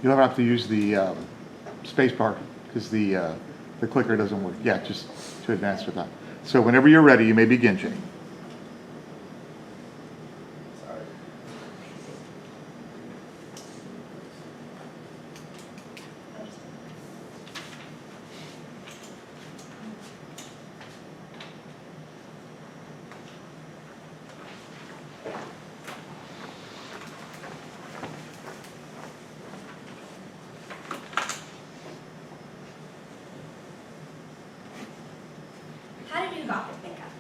You'll have to use the space bar because the clicker doesn't work. Yeah, just to advance with that. So whenever you're ready, you may begin, Jay. How to do Gothic makeup.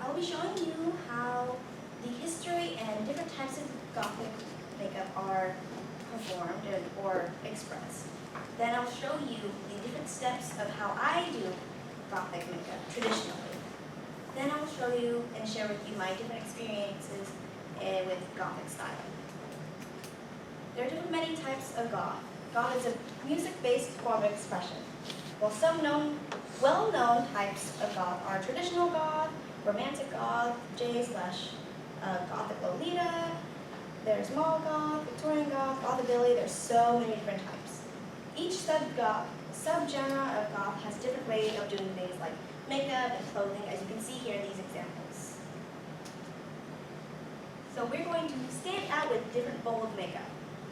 I'll be showing you how the history and different types of Gothic makeup are performed or expressed. Then I'll show you the different steps of how I do Gothic makeup traditionally. Then I'll show you and share with you my different experiences with Gothic style. There are many types of Goth. Goth is a music-based form of expression. While some well-known types of Goth are traditional Goth, romantic Goth, J/Gothic Lolita, there's mall Goth, Victorian Goth, Gothabilly. There's so many different types. Each subgenre of Goth has different ways of doing things like makeup and clothing, as you can see here in these examples. So we're going to stand out with different bold makeup.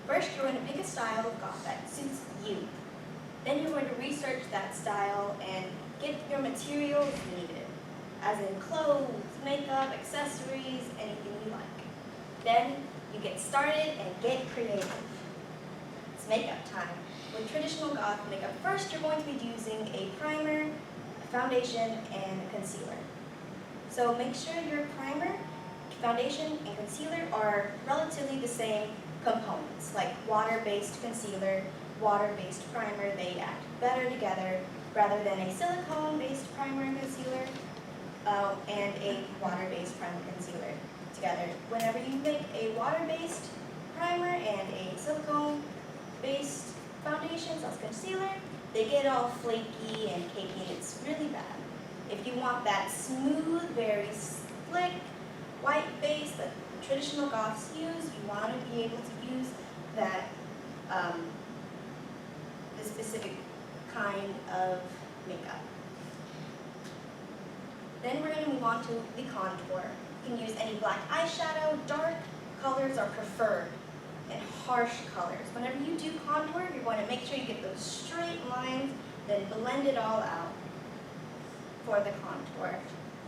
First, you're going to pick a style of Goth that suits you. Then you're going to research that style and get your materials needed, as in clothes, makeup, accessories, anything you like. Then you get started and get creative. It's makeup time. With traditional Goth makeup, first you're going to be using a primer, a foundation, and a concealer. So make sure your primer, foundation, and concealer are relatively the same components, like water-based concealer, water-based primer. They act better together rather than a silicone-based primer and concealer and a water-based primer and concealer together. Whenever you make a water-based primer and a silicone-based foundation / concealer, they get all flaky and cakey, and it's really bad. If you want that smooth, very slick, white base that traditional Goths use, you want to be able to use that the specific kind of makeup. Then we're going to move on to the contour. You can use any black eyeshadow. Dark colors are preferred, and harsh colors. Whenever you do contour, you're going to make sure you get those straight lines, then blend it all out for the contour.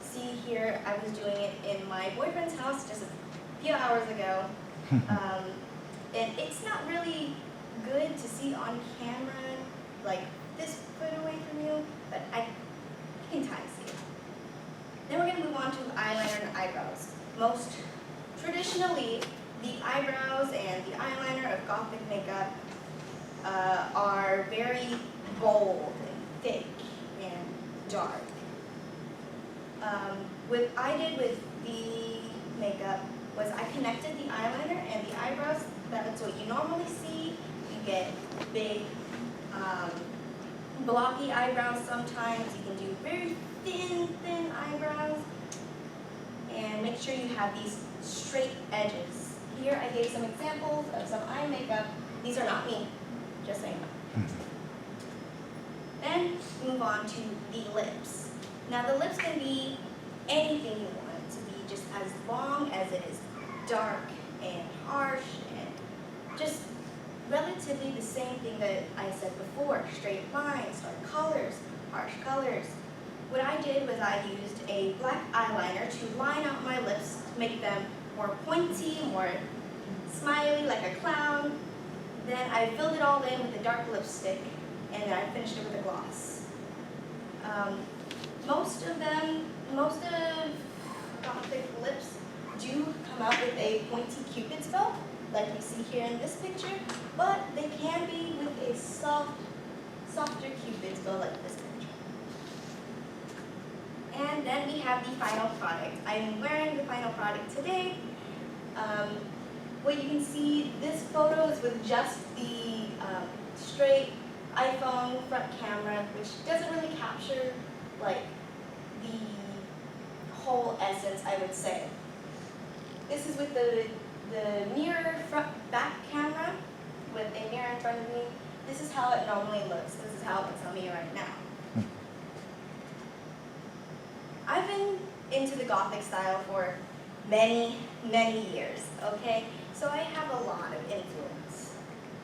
See here, I was doing it in my boyfriend's house just a few hours ago. And it's not really good to see on camera, like this foot away from you, but I can kind of see it. Then we're going to move on to eyeliner and eyebrows. Most traditionally, the eyebrows and the eyeliner of Gothic makeup are very bold and thick and dark. What I did with the makeup was I connected the eyeliner and the eyebrows. That's what you normally see. You get big, blocky eyebrows sometimes. You can do very thin eyebrows. And make sure you have these straight edges. Here I gave some examples of some eye makeup. These are not me, just so you know. Then move on to the lips. Now the lips can be anything you want it to be, just as long as it is dark and harsh and just relatively the same thing that I said before. Straight lines, dark colors, harsh colors. What I did was I used a black eyeliner to line out my lips to make them more pointy, more smiley, like a clown. Then I filled it all in with a dark lipstick, and then I finished it with a gloss. Most of Gothic lips do come out with a pointy Cupid's bow, like you see here in this picture, but they can be with a softer Cupid's bow like this picture. And then we have the final product. I'm wearing the final product today. What you can see, this photo is with just the straight iPhone front camera, which doesn't really capture like the whole essence, I would say. This is with the mirror front back camera, with a mirror in front of me, this is how it normally looks. This is how it looks on me right now. I've been into the Gothic style for many, many years, okay? So I have a lot of influence.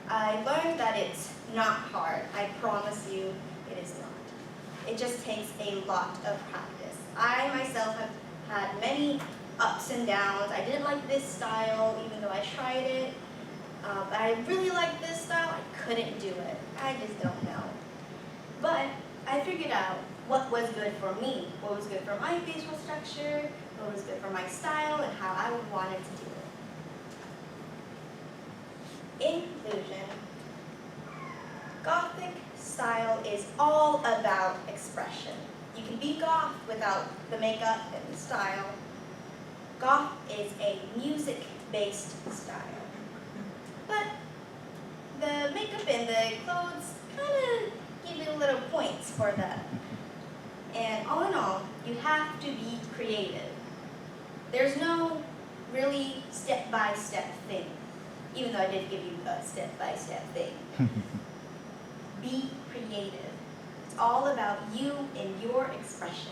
I learned that it's not hard. I promise you, it is not. It just takes a lot of practice. I myself have had many ups and downs. I didn't like this style, even though I tried it. But I really like this style. I couldn't do it. I just don't know. But I figured out what was good for me, what was good for my facial structure, what was good for my style, and how I would want it to do it. In conclusion, Gothic style is all about expression. You can be goth without the makeup and the style. Goth is a music-based style. But the makeup and the clothes kind of give you little points for that. And all in all, you have to be creative. There's no really step-by-step thing, even though I did give you a step-by-step thing. Be creative. It's all about you and your expression.